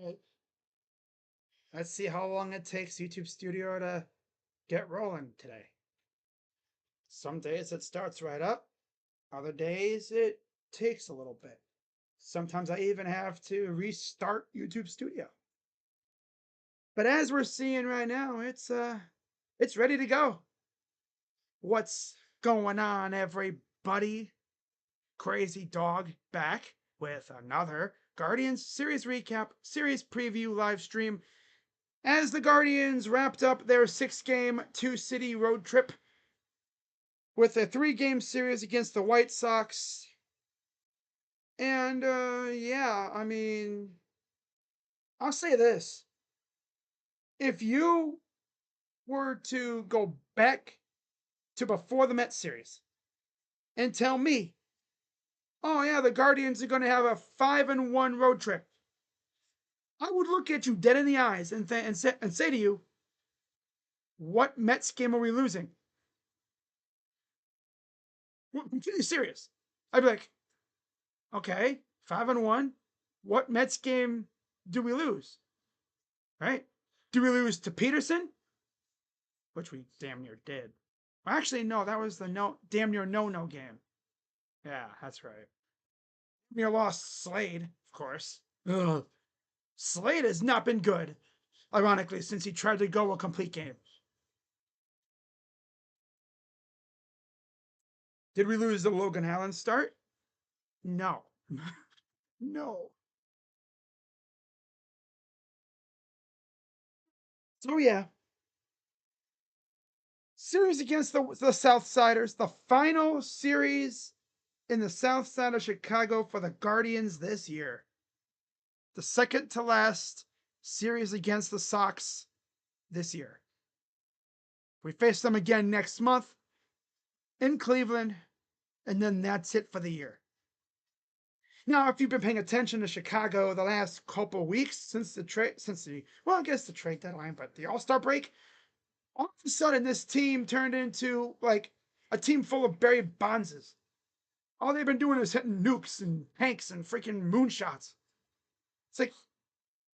Right. Let's see how long it takes YouTube Studio to get rolling today. Some days it starts right up, other days it takes a little bit. Sometimes I even have to restart YouTube Studio. But as we're seeing right now, it's ready to go. What's going on, everybody? Crazy Dog back with another Guardians series recap, series preview live stream as the Guardians wrapped up their 6-game, 2-city road trip with a 3-game series against the White Sox. And, yeah, I mean, I'll say this. If you were to go back to before the Mets series and tell me, oh, yeah, the Guardians are going to have a 5-1 road trip, I would look at you dead in the eyes and say to you, what Mets game are we losing? Well, I'm completely serious. I'd be like, okay, 5-1. What Mets game do we lose? Right? Do we lose to Peterson? Which we damn near did. Actually, no, that was the damn near no game. Yeah, that's right. Near lost Slade, of course. Ugh. Slade has not been good, ironically, since he tried to go a complete game. Did we lose the Logan Allen start? No. No. So yeah. Series against the Southsiders, the final series in the South Side of Chicago for the Guardians this year. The second to last series against the Sox this year. We face them again next month in Cleveland, and then that's it for the year. Now, if you've been paying attention to Chicago the last couple weeks since the trade deadline, but the All-Star break, all of a sudden this team turned into like a team full of Barry Bonds. All they've been doing is hitting nukes and hanks and freaking moonshots. It's like,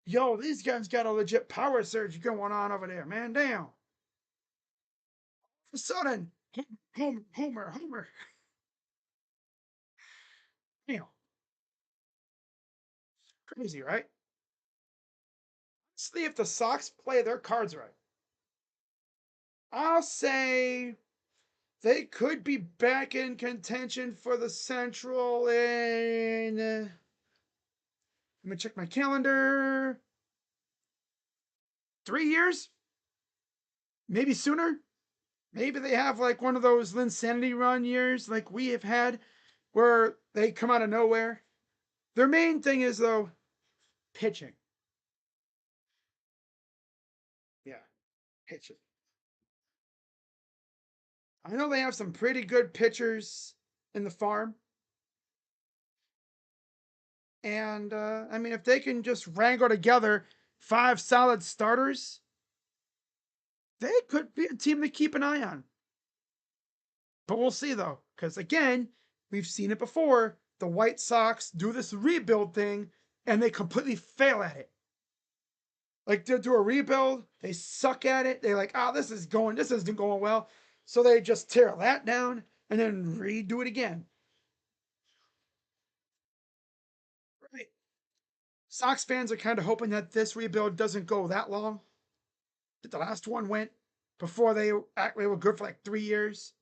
yo, these guys got a legit power surge going on over there, man. Damn. All of a sudden, Homer. Damn. Crazy, right? See if the Sox play their cards right. I'll say they could be back in contention for the Central in. Let me check my calendar. 3 years? Maybe sooner? Maybe they have like one of those Linsanity run years like we have had where they come out of nowhere. Their main thing is, though, pitching. Yeah, pitching. I know they have some pretty good pitchers in the farm. And, I mean, if they can just wrangle together 5 solid starters, they could be a team to keep an eye on. But we'll see, though, because again, we've seen it before. The White Sox do this rebuild thing, and they completely fail at it. Like, they'll do a rebuild, they suck at it, they're like, this isn't going well. So they just tear that down and then redo it again. Right. Sox fans are kind of hoping that this rebuild doesn't go that long. That the last one went before they were good for like 3 years.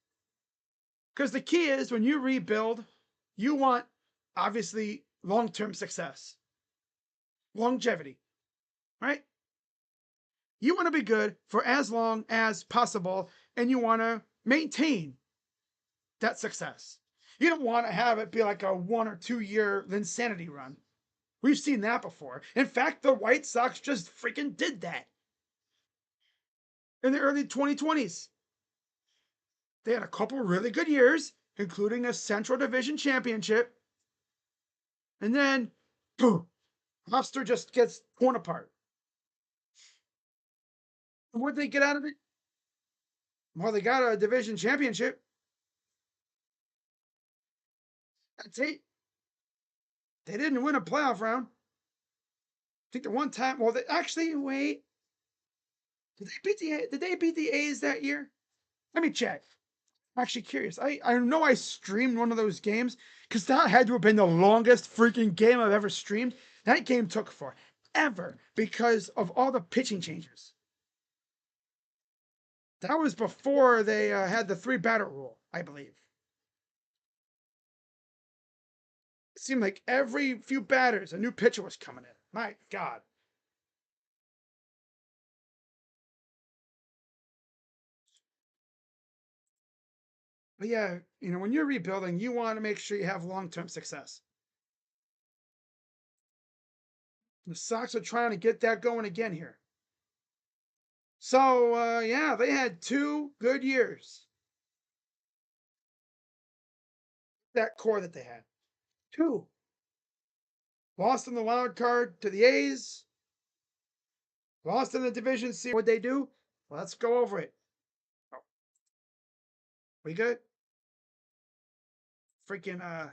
Because the key is when you rebuild, you want obviously long-term success, longevity, right? You want to be good for as long as possible, and you want to maintain that success. You don't want to have it be like a 1 or 2 year insanity run. We've seen that before. In fact, the White Sox just freaking did that in the early 2020s. They had a couple really good years, including a Central Division championship. And then, boom, Hofstra just gets torn apart. And what did they get out of it? Well, they got a division championship. That's it. They didn't win a playoff round. think the one time, well, they actually, wait, did they beat the A's that year? Let me check. I'm actually curious. I know I streamed one of those games because that had to have been the longest freaking game I've ever streamed. That game took forever because of all the pitching changes. That was before they had the 3 batter rule, I believe. It seemed like every few batters a new pitcher was coming in. My God. But yeah, when you're rebuilding, you want to make sure you have long-term success. The Sox are trying to get that going again here. So, yeah, they had 2 good years. That core that they had. 2. Lost in the wild card to the A's. Lost in the division series. What'd they do? Let's go over it. Oh, we good? Freaking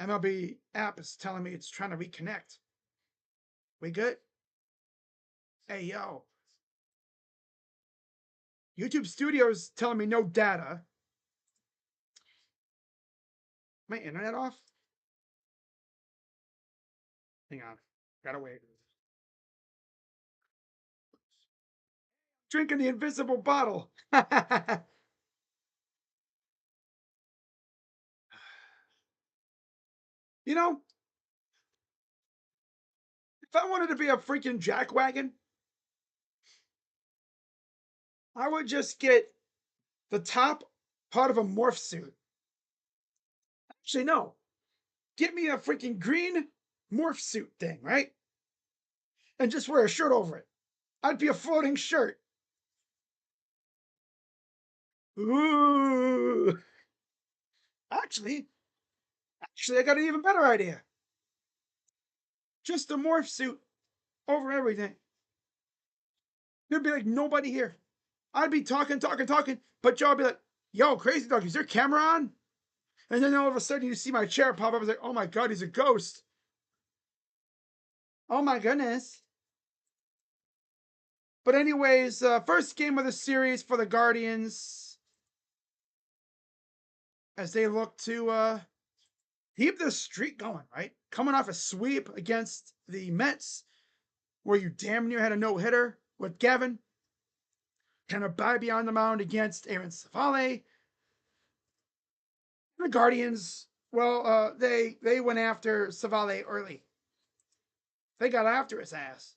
MLB app is telling me it's trying to reconnect. We good? Hey, yo. YouTube Studios telling me no data. My internet off? Hang on. Gotta wait. Drinking the invisible bottle. You know, if I wanted to be a freaking jackwagon, I would just get the top part of a morph suit. Actually, no. Get me a freaking green morph suit thing, right? And just wear a shirt over it. I'd be a floating shirt. Ooh. Actually, I got an even better idea. Just a morph suit over everything. There'd be like nobody here. I'd be talking, but Joe would be like, yo, crazy dog, is your camera on? And then all of a sudden you see my chair pop up. I was like, oh my God, he's a ghost. Oh my goodness. But anyways, first game of the series for the Guardians as they look to keep this streak going, right? Coming off a sweep against the Mets, where you damn near had a no-hitter with Gavin. Kind of Bibee on the mound against Aaron Savale. The Guardians, well, they went after Savale early. They got after his ass.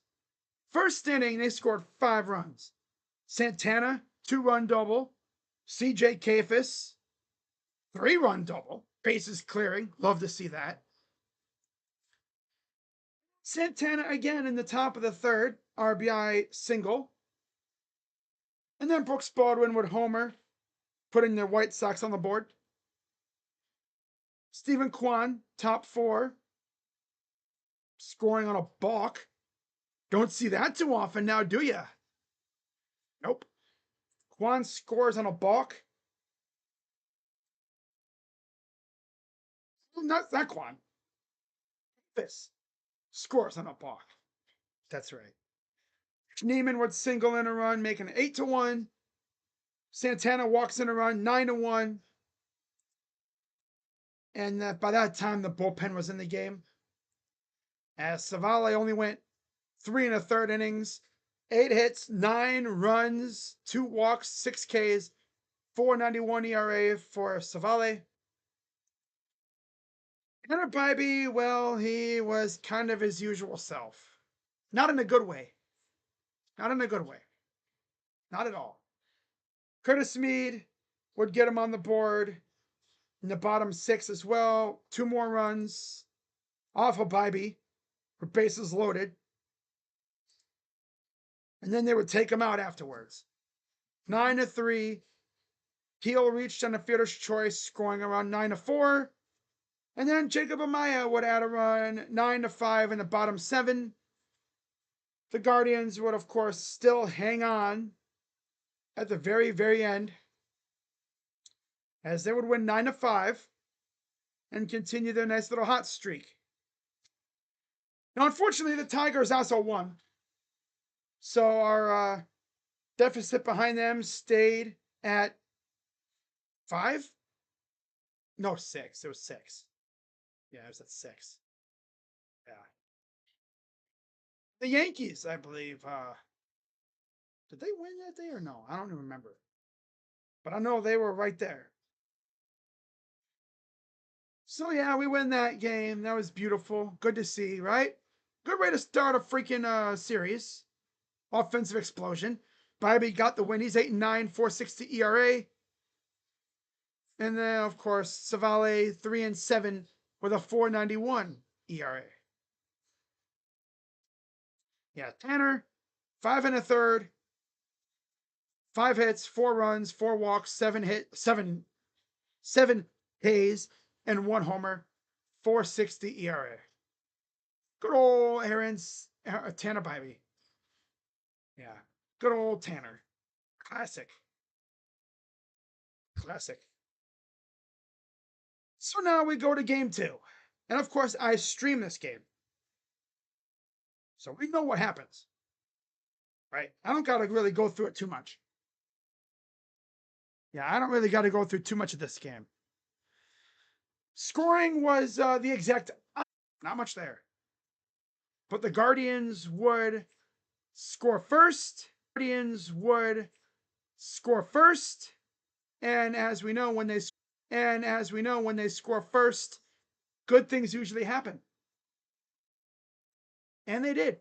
First inning, they scored 5 runs. Santana, 2-run double. CJ Kafis, 3-run double. Bases clearing. Love to see that. Santana again in the top of the 3rd. RBI single. And then Brooks Baldwin would homer, putting the White Sox on the board. Stephen Kwan, top 4. Scoring on a balk. Don't see that too often now, do ya? Nope. Kwan scores on a balk. Not Kwan. This scores on a balk. That's right. Neiman would single in a run, making it 8-1. Santana walks in a run, 9-1. And by that time, the bullpen was in the game. As Savale only went 3 1/3 innings, 8 hits, 9 runs, 2 walks, 6 Ks, 4.91 ERA for Savale. Tanner Bibee, well, he was kind of his usual self. Not in a good way. Not in a good way. Not at all. Curtis Mead would get him on the board in the bottom 6 as well. 2 more runs off of Bibee with bases loaded. And then they would take him out afterwards. 9-3. Keel reached on a fielder's choice, scoring around 9-4. And then Jacob Amaya would add a run, 9-5 in the bottom 7. The Guardians would, of course, still hang on at the very, very end, as they would win 9-5 and continue their nice little hot streak. Now, unfortunately, the Tigers also won. So our deficit behind them stayed at 5? No, 6. It was 6. Yeah, it was at 6. Yeah. The Yankees, I believe. Did they win that day or no? I don't even remember. But I know they were right there. So yeah, we win that game. That was beautiful. Good to see, right? Good way to start a freaking series. Offensive explosion. Bobby got the win. He's 8-9, 4.60 ERA. And then of course Savale 3-7 with a 4.91 ERA. Yeah, Tanner 5 1/3, 5 hits, 4 runs, 4 walks, 7 Ks, and 1 homer, 4.60 ERA. Good old Tanner Bybee. Yeah, good old Tanner. Classic. Classic. So now we go to game 2. And of course, I stream this game. So we know what happens. Right? I don't got to really go through it too much. Yeah, I don't really got to go through too much of this game. Scoring was the exact, not much there. But the Guardians would score first. And as we know, when they score first, good things usually happen. And they did.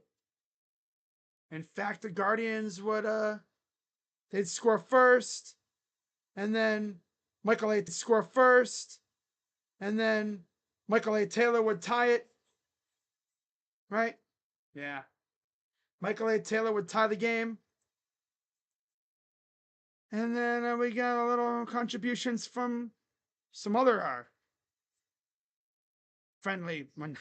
In fact, the Guardians would they'd score first, and then Michael A. score first, and then Michael A. Taylor would tie it. Right? Yeah. Michael A. Taylor would tie the game. And then we got a little contributions from some other friendly one.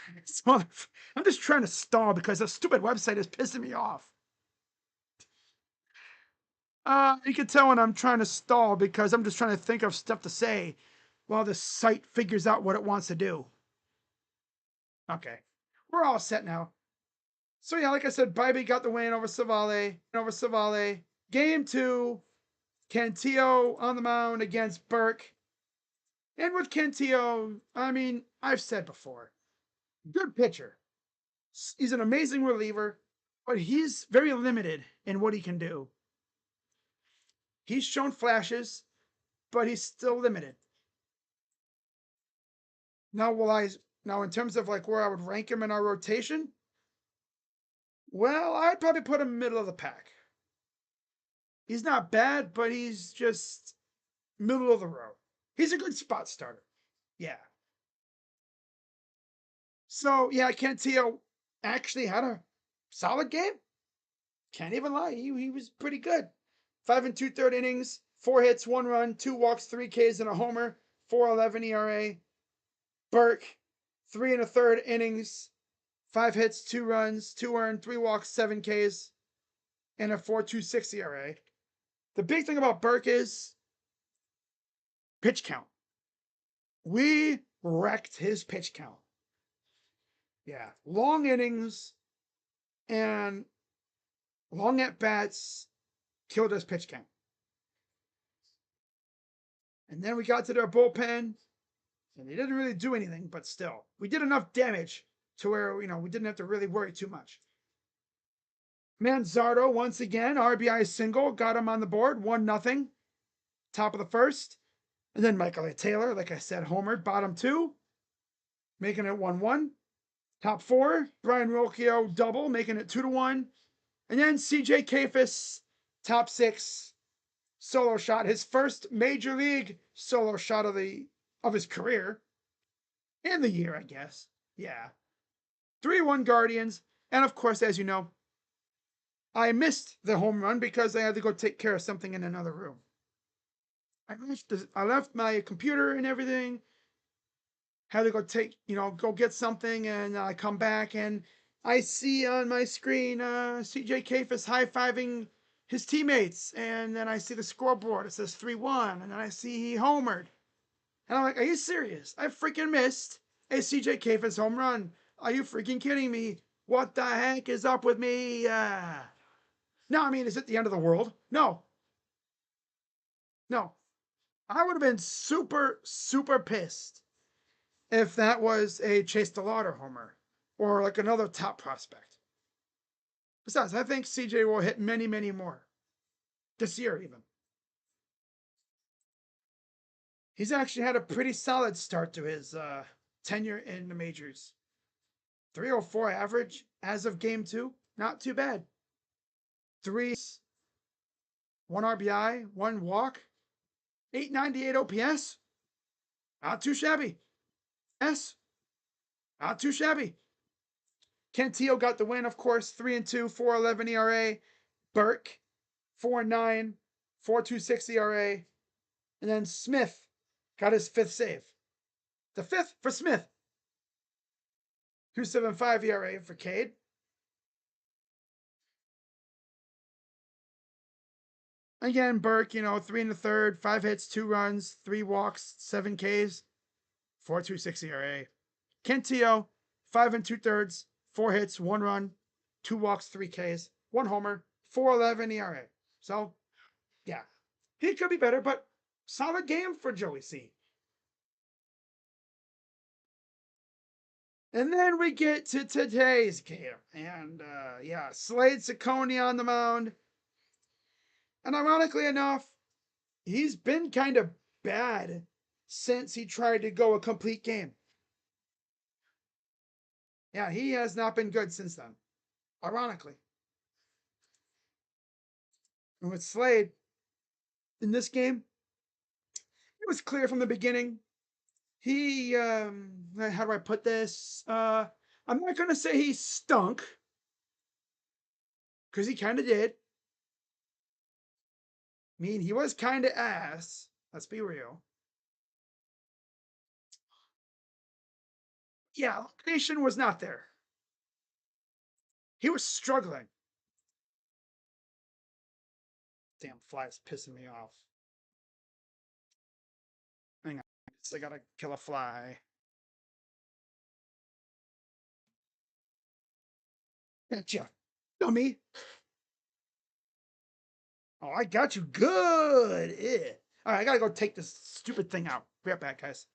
I'm just trying to stall because the stupid website is pissing me off. You can tell when I'm trying to stall because I'm just trying to think of stuff to say while the site figures out what it wants to do. Okay, we're all set now. So yeah, like I said, Bybee got the win over Savale. Game 2, Cantillo on the mound against Burke. And with Cantillo, I mean, I've said before, good pitcher. He's an amazing reliever, but he's very limited in what he can do. He's shown flashes, but he's still limited. Now in terms of like where I would rank him in our rotation, well, I'd probably put him middle of the pack. He's not bad, but he's just middle of the road. He's a good spot starter. Yeah. So yeah, Cantillo actually had a solid game. Can't even lie. He was pretty good. 5 2/3 innings, 4 hits, 1 run, 2 walks, 3 Ks, and a homer, 4.11 ERA. Burke, 3 1/3 innings, 5 hits, 2 runs, 2 earned, 3 walks, 7 Ks, and a 4.26 ERA. The big thing about Burke is pitch count. We wrecked his pitch count. Yeah, long innings and long at bats killed his pitch count. And then we got to their bullpen, and they didn't really do anything, but still, we did enough damage to where we didn't have to really worry too much. Manzardo once again, RBI single, got him on the board, 1-0, top of the first. And then Michael A. Taylor, like I said, homered, bottom 2, making it 1-1. Top 4, Brian Rocchio double, making it 2-1. And then CJ Kafis, top 6, solo shot, his first major league solo shot of his career. And the year, I guess. Yeah. 3-1 Guardians. And of course, as you know, I missed the home run because I had to go take care of something in another room. I left my computer and everything. Had to go get something, and I come back and I see on my screen CJ Kafis high-fiving his teammates, and then I see the scoreboard. It says 3-1, and then I see he homered. And I'm like, are you serious? I freaking missed a CJ Kafis home run. Are you freaking kidding me? What the heck is up with me? No, I mean, is it the end of the world? No, no. I would have been super, super pissed if that was a Chase DeLauder homer or like another top prospect. Besides, I think CJ will hit many, many more this year, even. He's actually had a pretty solid start to his tenure in the majors. 304 average as of game 2. Not too bad. 3, 1 RBI, 1 walk, 898 OPS. Not too shabby. Yes, not too shabby. Cantillo got the win, of course. 3-2, 4.11 ERA. Burke, 4.9, 4.26 ERA. And then Smith got his 5th save. The 5th for Smith. 2.75 ERA for Cade. Again, Burke, 3 1/3, 5 hits, 2 runs, 3 walks, 7 Ks, 4.26 ERA. Cantillo, 5 2/3, 4 hits, 1 run, 2 walks, 3 Ks, 1 homer, 4.11 ERA. So, yeah, he could be better, but solid game for Joey C. And then we get to today's game. And, Slade Ciccone on the mound. And ironically enough, he's been kind of bad since he tried to go a complete game. Yeah, he has not been good since then, ironically. And with Slade, in this game, it was clear from the beginning. He, how do I put this? I'm not going to say he stunk, because he kind of did. I mean, he was kind of ass. Let's be real. Yeah, location was not there. He was struggling. Damn fly's pissing me off. Hang on, I gotta kill a fly. Gotcha, dummy. Oh, I got you good. Yeah. All right, I gotta go take this stupid thing out. Be right back, guys.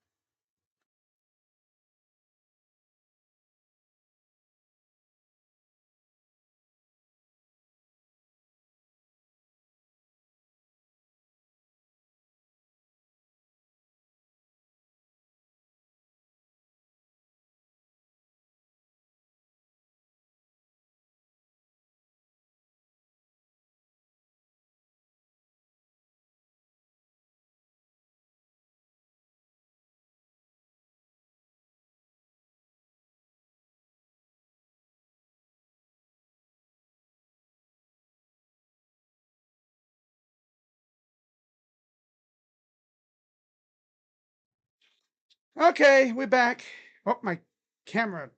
Okay, we're back. Oh, my camera.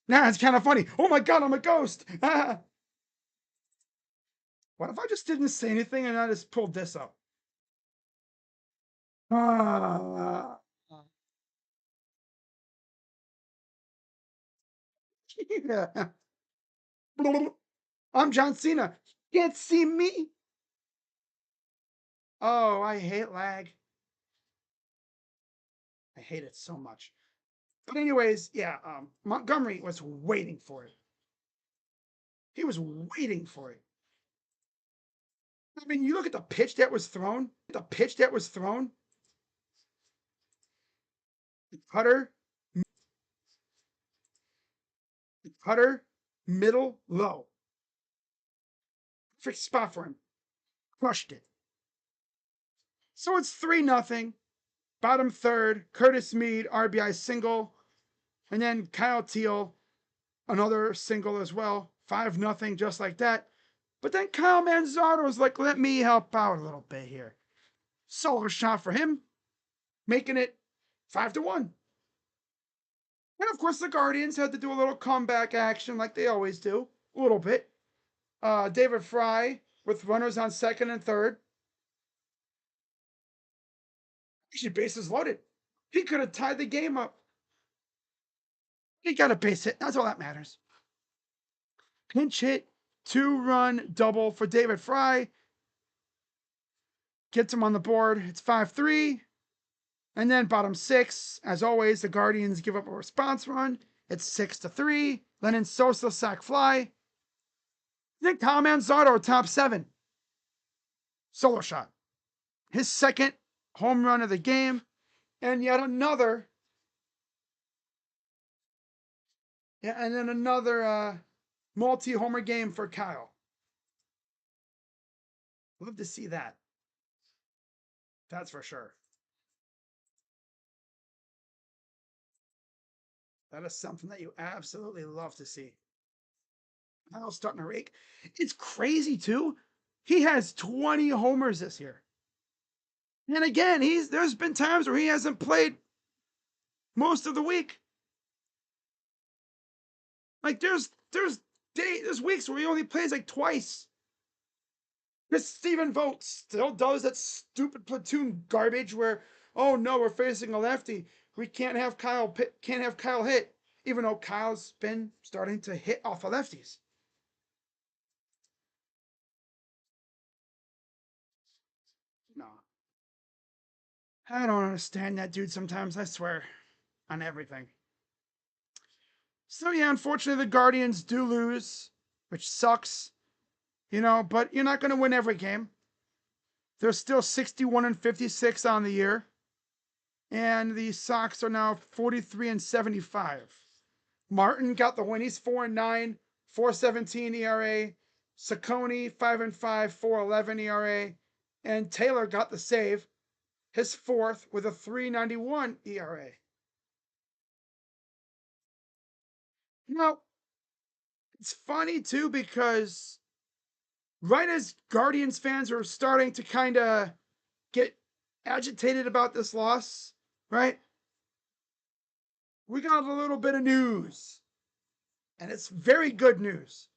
Nah, it's kind of funny. Oh my god, I'm a ghost. What if I just didn't say anything and I just pulled this up? Ah. Yeah. I'm John Cena. Can't see me. Oh, I hate lag. I hate it so much. But anyways, yeah, Montgomery was waiting for it. He was waiting for it. I mean, you look at the pitch that was thrown. The pitch that was thrown. Cutter, cutter, middle, low. Perfect spot for him. Crushed it. So it's 3-0. Bottom third, Curtis Mead, RBI single. And then Kyle Teal, another single as well. 5-0, just like that. But then Kyle Manzardo was like, let me help out a little bit here. Solo shot for him, making it 5-1. And of course, the Guardians had to do a little comeback action like they always do. A little bit. David Fry with runners on second and third. Actually, bases loaded. He could have tied the game up. He got a base hit. That's all that matters. pinch hit 2-run double for David Fry. Gets him on the board. It's 5-3. And then bottom 6, as always, the Guardians give up a response run. It's 6-3. Lennon Sosa sac fly. Then Kyle Manzardo, top 7. Solo shot. His second home run of the game. And yet another. Yeah, and then another multi-homer game for Kyle. Love to see that. That's for sure. That is something that you absolutely love to see. Kyle's starting to rake. It's crazy too. He has 20 homers this year. And again, there's been times where he hasn't played most of the week. Like there's weeks where he only plays like twice. This Stephen Vogt still does that stupid platoon garbage where, oh no, we're facing a lefty. We can't have Kyle hit, even though Kyle's been starting to hit off of lefties. No. I don't understand that dude sometimes, I swear, on everything. So yeah, unfortunately the Guardians do lose, which sucks. But you're not going to win every game. They're still 61-56 on the year. And the Sox are now 43-75. Martin got the win. He's 4-9, 4.17 ERA. Saccone 5-5, 4.11 ERA. And Taylor got the save, his fourth, with a 3.91 ERA. Now, it's funny too because right as Guardians fans are starting to kind of get agitated about this loss, right? We got a little bit of news, and it's very good news.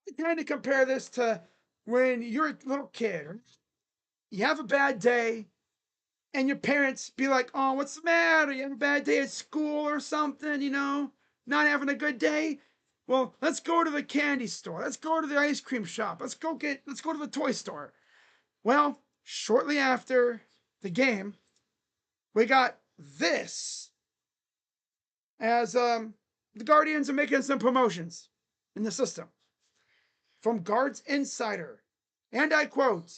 I kind of compare this to when you're a little kid, you have a bad day, and your parents be like, oh, what's the matter? You have a bad day at school or something, not having a good day? Well, let's go to the candy store. Let's go to the ice cream shop. Let's go to the toy store. Well, shortly after the game, we got this as the Guardians are making some promotions in the system. From Guards Insider, and I quote,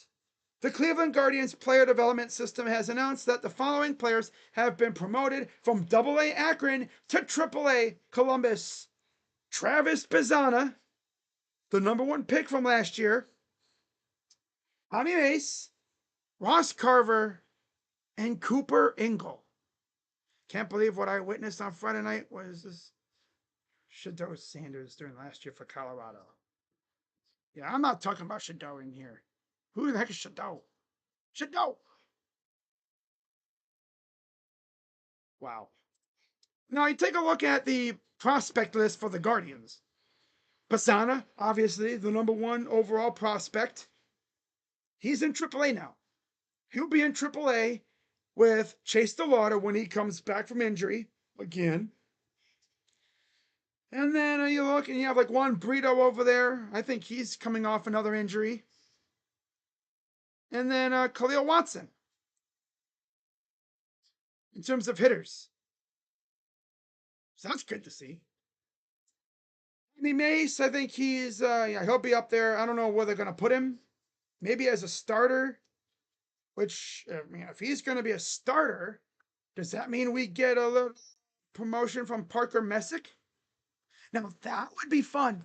the Cleveland Guardians player development system has announced that the following players have been promoted from AA Akron to AAA Columbus. Travis Pizzana, the number 1 pick from last year. Tommy Mace, Ross Carver, and Cooper Ingle. Can't believe what I witnessed on Friday night was this Shadow Sanders during last year for Colorado. Yeah, I'm not talking about Shadow in here. Who the heck is Shadow? Shadow! Wow. Now, you take a look at the prospect list for the Guardians. Pisana, obviously, the number 1 overall prospect. He's in AAA now. He'll be in AAA with Chase DeLauder when he comes back from injury again. And then you look and you have like Juan Brito over there. I think he's coming off another injury. And then Khalil Watson in terms of hitters. So that's good to see. Andy Mace, I think he'll be up there. I don't know where they're going to put him. Maybe as a starter, which, if he's going to be a starter, does that mean we get a little promotion from Parker Messick? Now, that would be fun.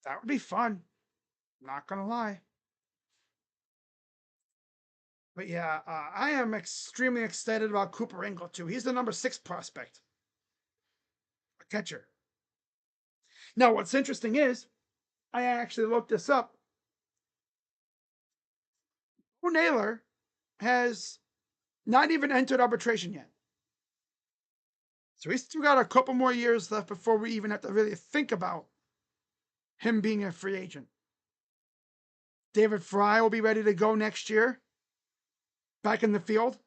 That would be fun. Not going to lie. But yeah, I am extremely excited about Cooper Ingle, too. He's the number 6 prospect. A catcher. Now, what's interesting is, I actually looked this up. Bo Naylor has not even entered arbitration yet. So he's still got a couple more years left before we even have to really think about him being a free agent. David Fry will be ready to go next year. Back in the field.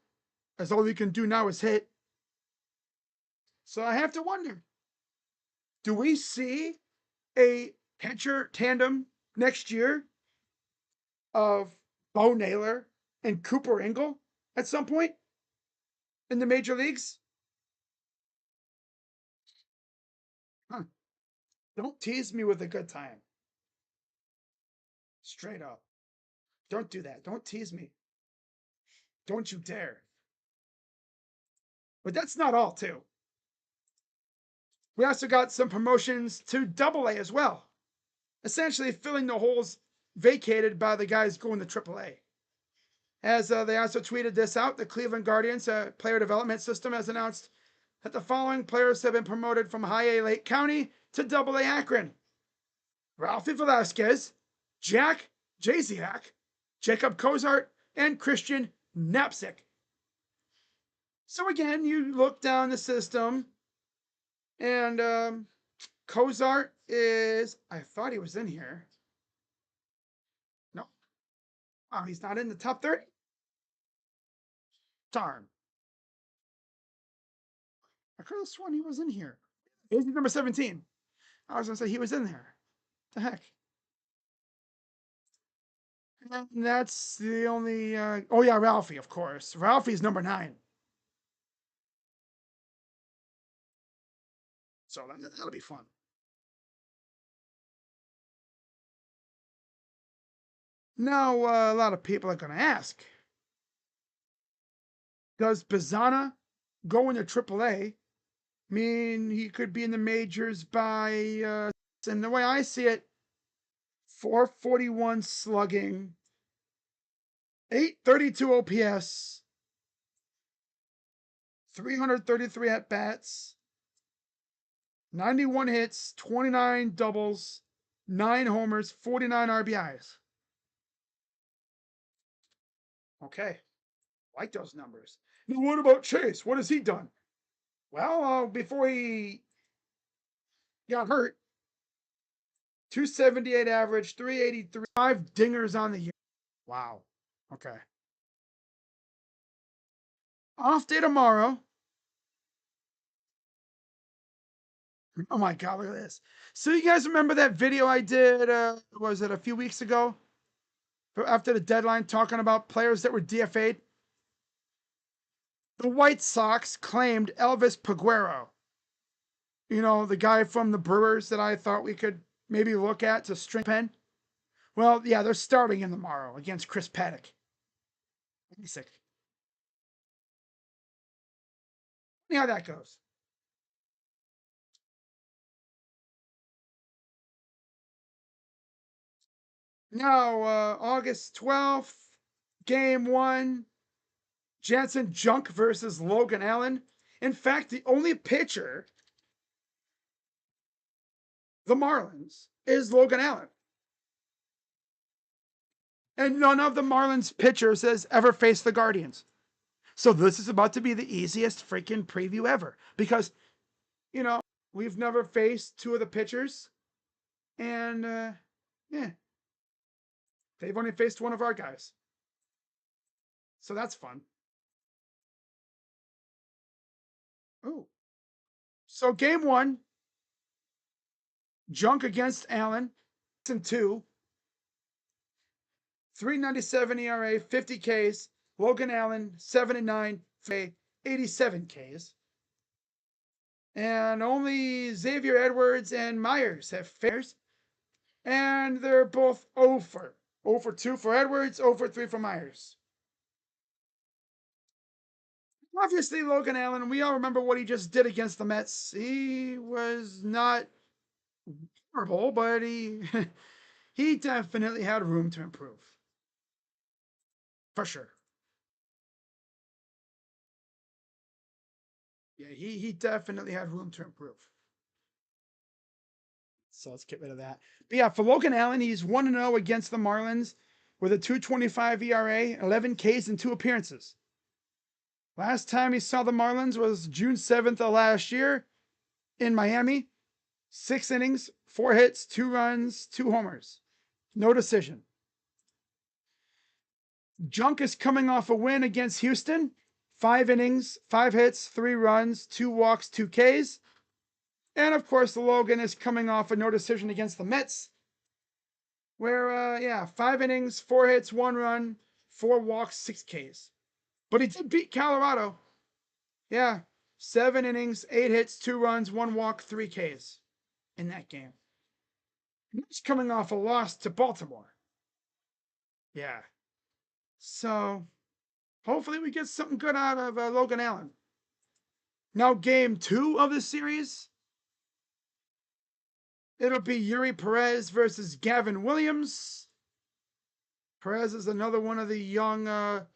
As all he can do now is hit. So I have to wonder. Do we see a pitcher tandem next year of Bo Naylor and Cooper Ingle at some point in the major leagues? Huh. Don't tease me with a good time. Straight up. Don't do that. Don't tease me. Don't you dare. But that's not all, too. We also got some promotions to Double A as well, essentially filling the holes vacated by the guys going to Triple A. As they also tweeted this out, the Cleveland Guardians player development system has announced that the following players have been promoted from High A Lake County to Double A Akron: Ralphie Velasquez, Jack Jaziak, Jacob Kozart, and Christian Knapsick. So again, you look down the system, and Kozart is, I thought he was in here. No. Oh, he's not in the top 30? Darn. I could have sworn he was in here. He's number 17. I was going to say he was in there. The heck? And that's the only. Oh, yeah, Ralphie, of course. Ralphie's number 9. So that'll be fun. Now, a lot of people are going to ask, does Bazana go into AAA mean he could be in the majors by, and the way I see it, 441 slugging, 832 OPS, 333 at bats, 91 hits, 29 doubles, 9 homers, 49 RBIs. Okay, like those numbers. Now, what about Chase? What has he done? Well, before he got hurt, 278 average, 383, 5 dingers on the year. Wow. Okay. Off day tomorrow. Oh my God, look at this. So you guys remember that video I did, was it a few weeks ago? After the deadline, talking about players that were DFA'd? The White Sox claimed Elvis Peguero. You know, the guy from the Brewers that I thought we could maybe look at to string pen. Well, yeah, they're starting him tomorrow against Chris Paddock. Sick. See how that goes. Now, August 12th, game 1, Jansen Junk versus Logan Allen. In fact, the only pitcher, the Marlins, is Logan Allen. And none of the Marlins pitchers has ever faced the Guardians. So this is about to be the easiest freaking preview ever. Because, you know, we've never faced 2 of the pitchers. And, yeah. They've only faced 1 of our guys. So that's fun. Oh. So game 1, Junk against Allen. And 2, 397 ERA, 50 Ks. Logan Allen, 79, 87 Ks. And only Xavier Edwards and Myers have fares. And they're both 0 for 2 for Edwards, 0 for 3 for Myers. Obviously, Logan Allen, we all remember what he just did against the Mets. He was not horrible, but he definitely had room to improve. For sure. Yeah, he definitely had room to improve. So let's get rid of that. But yeah, for Logan Allen, he's 1-0 against the Marlins with a 2.25 ERA, 11 Ks in 2 appearances. Last time he saw the Marlins was June 7th of last year in Miami. 6 innings, 4 hits, 2 runs, 2 homers. No decision. Junk is coming off a win against Houston. 5 innings, 5 hits, 3 runs, 2 walks, 2 Ks. And of course, Logan is coming off a no decision against the Mets, where 5 innings, 4 hits, 1 run, 4 walks, 6 Ks. But he did beat Colorado. Yeah, 7 innings, 8 hits, 2 runs, 1 walk, 3 Ks in that game. And he's coming off a loss to Baltimore. Yeah. So hopefully we get something good out of Logan Allen. Now, game 2 of the series, it'll be Yuri Perez versus Gavin Williams. Perez is another one of the young,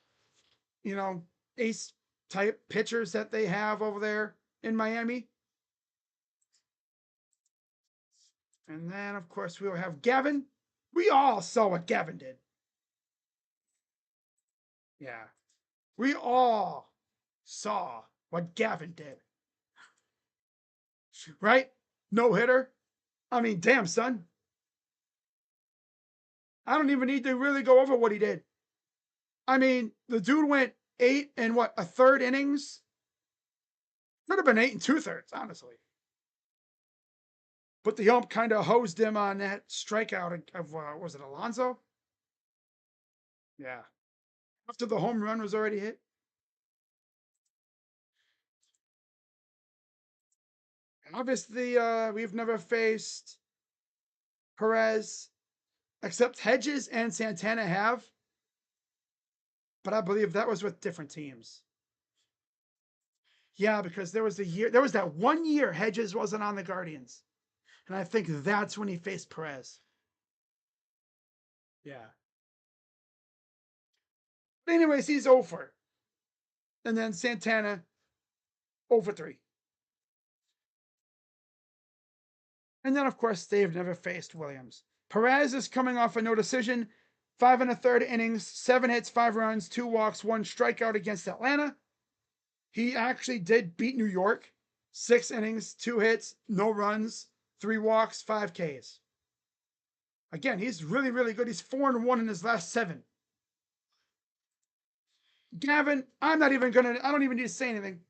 ace type pitchers that they have over there in Miami. And then, of course, we'll have Gavin. We all saw what Gavin did. Yeah. We all saw what Gavin did. Right? No hitter. I mean, damn, son. I don't even need to really go over what he did. I mean, the dude went 8 and what, a third innings? Could have been 8 and 2/3, honestly. But the ump kind of hosed him on that strikeout of was it Alonso? Yeah. After the home run was already hit. Obviously, we've never faced Perez, except Hedges and Santana have. But I believe that was with different teams. Yeah, because there was that 1 year Hedges wasn't on the Guardians. And I think that's when he faced Perez. Yeah. But anyways, he's over. And then Santana, over 3. And then, of course, they've never faced Williams. Perez is coming off a no decision, 5 1/3 innings, 7 hits, 5 runs, 2 walks, 1 strikeout against Atlanta. He actually did beat New York, 6 innings, 2 hits, no runs, 3 walks, 5 Ks. Again, he's really, really good. He's 4-1 in his last 7. Gavin, I don't even need to say anything.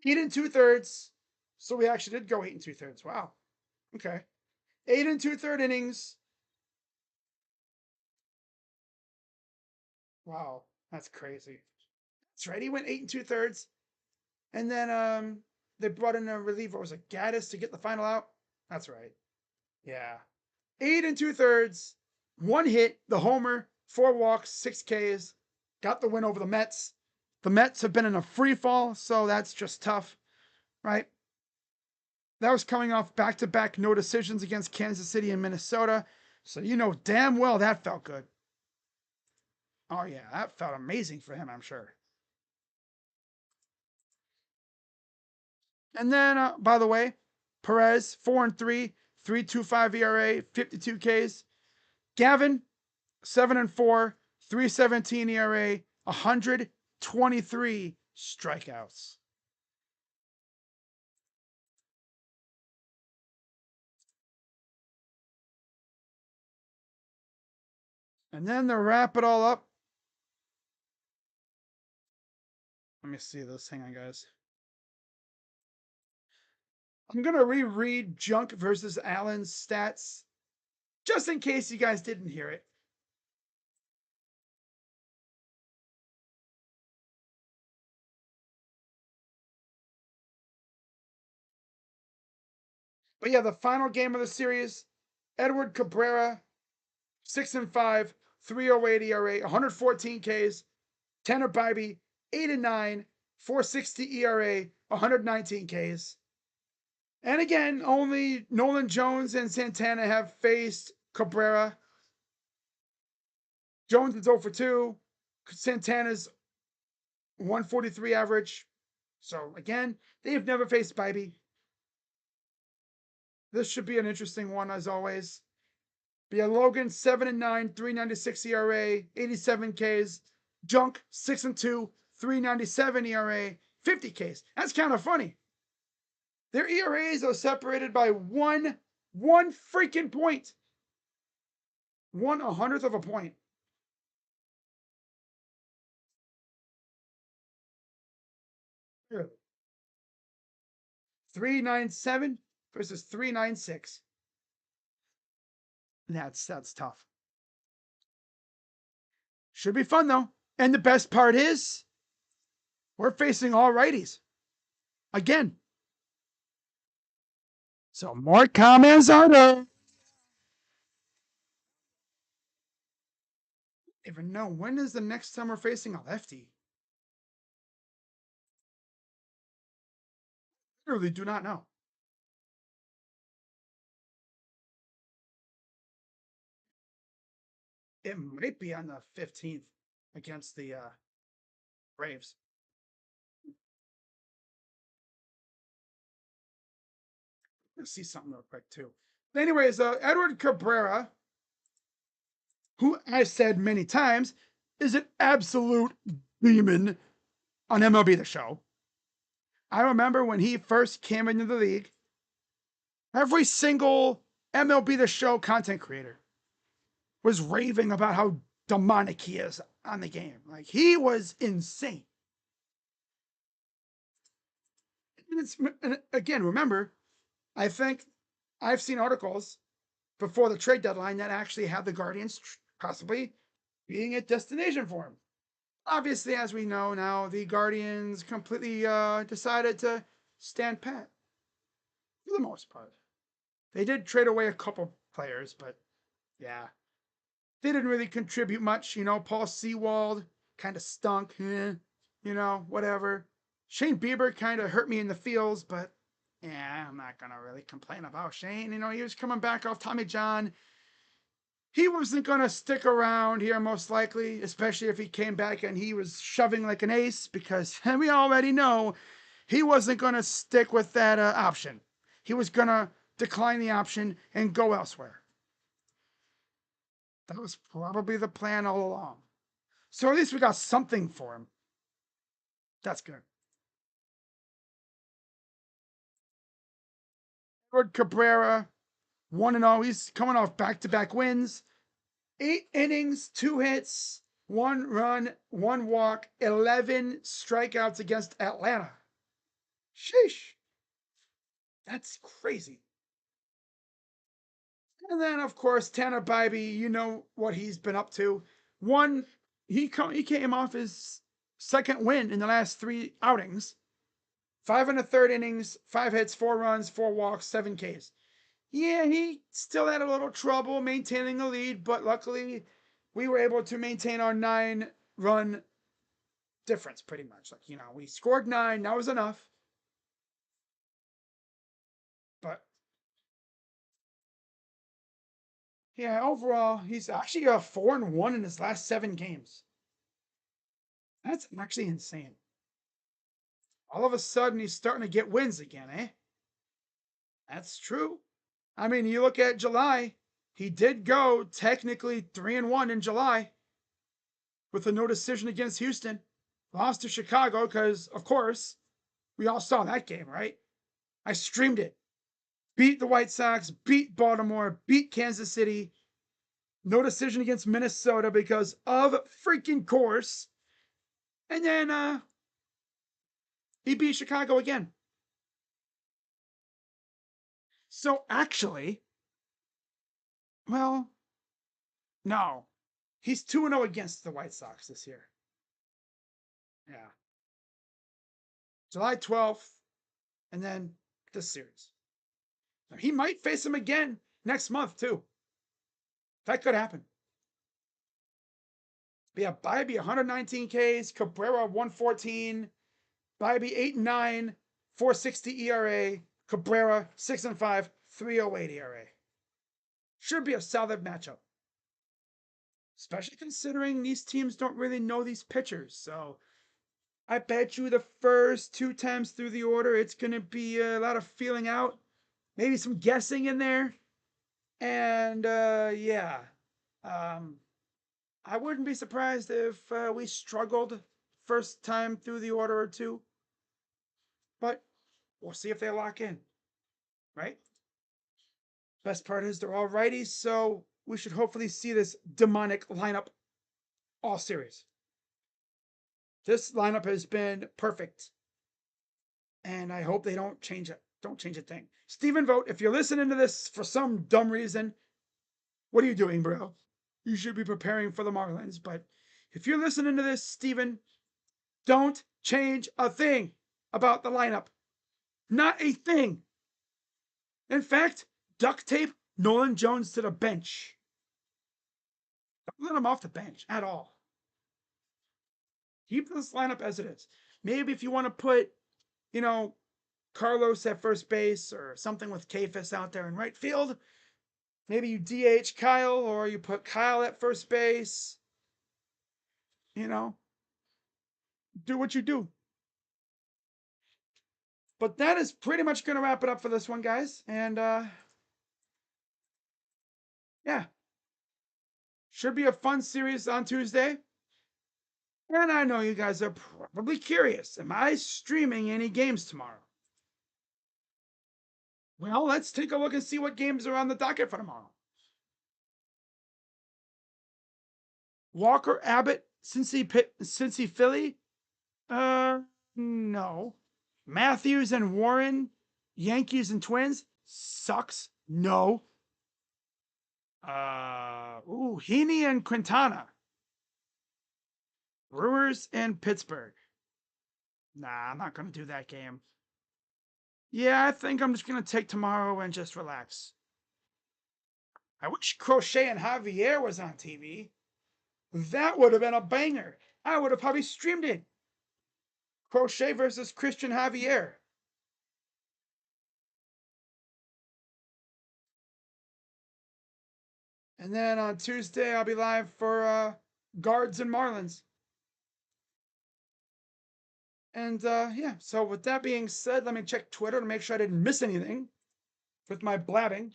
8 and 2/3. So we actually did go 8 and 2/3. Wow. Okay. 8 and 2/3 innings. Wow. That's crazy. That's right. He went 8 and 2/3. And then they brought in a reliever. Was it Gaddis to get the final out? That's right. Yeah. 8 and 2/3. 1 hit, the homer, 4 walks, 6 Ks. Got the win over the Mets. The Mets have been in a free fall, so that's just tough, right? That was coming off back-to-back no decisions against Kansas City and Minnesota. So you know damn well that felt good. Oh yeah, that felt amazing for him, I'm sure. And then, by the way, Perez 4-3, 3.25 ERA, 52 Ks. Gavin 7-4, 3.17 ERA, 123 strikeouts. And then to wrap it all up, let me see this. Hang on, guys. I'm going to reread Junk versus Allen's stats just in case you guys didn't hear it. But yeah, the final game of the series, Edward Cabrera, 6-5, 3.08 ERA, 114 Ks. Tanner Bibee, 8-9, 4.60 ERA, 119 Ks. And again, only Nolan Jones and Santana have faced Cabrera. Jones is 0-2. Santana's 143 average. So again, they've never faced Bibee. This should be an interesting one as always. But yeah, Logan 7-9, 3.96 ERA, 87 Ks. Junk 6-2, 3.97 ERA, 50 Ks. That's kind of funny. Their ERAs are separated by one freaking point. 1/100th of a point. Really? 397 versus 396. That's tough. Should be fun though. And the best part is we're facing all righties again. So more comments are there. Even know when is the next time we're facing a lefty? I really do not know. It might be on the 15th against the Braves. Let's see something real quick too. Anyways, Edward Cabrera, who I've said many times is an absolute demon on MLB The Show. I remember when he first came into the league, every single MLB The Show content creator was raving about how demonic he is on the game. Like, he was insane. And again, remember, I think I've seen articles before the trade deadline that actually have the Guardians possibly being a destination for him. Obviously, as we know now, the Guardians completely decided to stand pat for the most part. They did trade away a couple players, but yeah, they didn't really contribute much. You know, Paul Sewald kind of stunk. You know, whatever. Shane Bieber kind of hurt me in the feels, but yeah, I'm not gonna really complain about Shane. You know, he was coming back off Tommy John. He wasn't gonna stick around here most likely, especially if he came back and he was shoving like an ace, because we already know he wasn't gonna stick with that option. He was gonna decline the option and go elsewhere. That was probably the plan all along. So at least we got something for him. That's good. Edward Cabrera, 1-0. He's coming off back-to-back wins. 8 innings, 2 hits, 1 run, 1 walk, 11 strikeouts against Atlanta. Sheesh. That's crazy. And then, of course, Tanner Bybee, you know what he's been up to. He came off his second win in the last 3 outings. 5 1/3 innings, 5 hits, 4 runs, 4 walks, 7 Ks. Yeah, he still had a little trouble maintaining the lead, but luckily we were able to maintain our 9-run difference pretty much. Like, you know, we scored 9, that was enough. But yeah, overall, he's actually a 4-1 in his last 7 games. That's actually insane. All of a sudden, he's starting to get wins again, eh? That's true. I mean, you look at July, he did go technically 3-1 in July with a no decision against Houston. Lost to Chicago because, of course, we all saw that game, right? I streamed it. Beat the White Sox, beat Baltimore, beat Kansas City. No decision against Minnesota because of freaking course. And then he beat Chicago again. So actually, well, no. He's 2-0 against the White Sox this year. Yeah. July 12th, and then this series. Now, he might face him again next month, too. That could happen. But yeah, Bybee 119 Ks, Cabrera 114, Bybee 8-9, 4.60 ERA, Cabrera 6-5, 3.08 ERA. Should be a solid matchup. Especially considering these teams don't really know these pitchers. So I bet you the first 2 times through the order, it's going to be a lot of feeling out. Maybe some guessing in there. And yeah. I wouldn't be surprised if we struggled first time through the order or 2. But we'll see if they lock in. Right? Best part is they're all righties, so we should hopefully see this demonic lineup all series. This lineup has been perfect, and I hope they don't change it. Don't change a thing. Steven Vogt, if you're listening to this for some dumb reason, what are you doing, bro? You should be preparing for the Marlins. But if you're listening to this, Steven, don't change a thing about the lineup. Not a thing. In fact, duct tape Nolan Jones to the bench. Don't let him off the bench at all. Keep this lineup as it is. Maybe if you want to put, you know, Carlos at first base or something with Kafis out there in right field, maybe you DH Kyle or you put Kyle at first base. You know, do what you do. But that is pretty much going to wrap it up for this one, guys. And yeah, should be a fun series on Tuesday. And I know you guys are probably curious. Am I streaming any games tomorrow? Well, let's take a look and see what games are on the docket for tomorrow. Walker Abbott, Cincy Philly? No. Matthews and Warren, Yankees and Twins? Sucks. No. Heaney and Quintana. Brewers and Pittsburgh. Nah, I'm not going to do that game. Yeah, I think I'm just going to take tomorrow and just relax. I wish Crochet and Javier was on TV. That would have been a banger. I would have probably streamed it. Crochet versus Christian Javier. And then on Tuesday, I'll be live for Guards and Marlins. And yeah, so with that being said, let me check Twitter to make sure I didn't miss anything with my blabbing.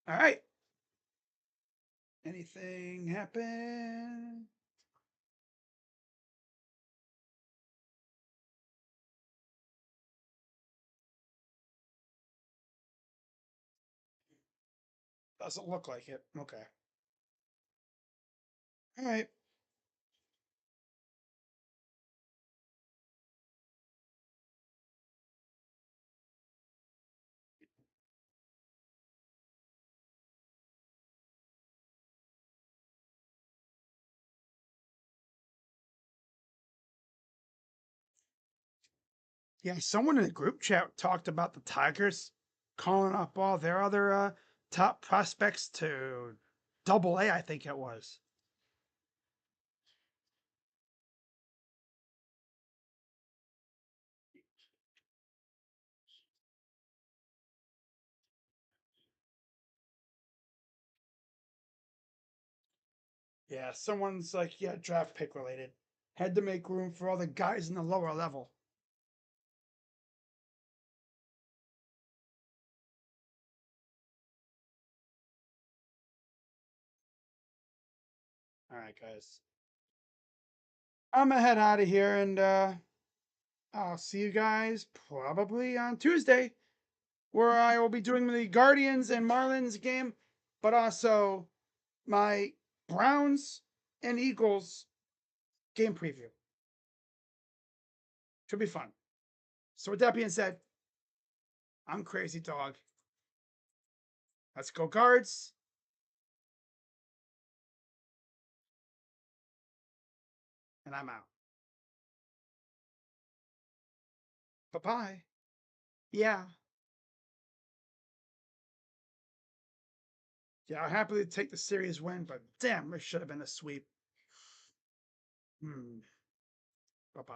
All right. Anything happen? Doesn't look like it. Okay. All right. Yeah, someone in the group chat talked about the Tigers calling up all their other top prospects to Double A, I think it was. Yeah, someone's like, yeah, draft pick related. Had to make room for all the guys in the lower level. All right, guys. I'm gonna head out of here and I'll see you guys probably on Tuesday, where I will be doing the Guardians and Marlins game, but also my Browns and Eagles game preview. Should be fun. So with that being said, I'm Crazy Dog. Let's go Guards. And I'm out. Bye-bye. Yeah. Yeah, I'll happily take the series win, but damn, it should have been a sweep. Bye-bye.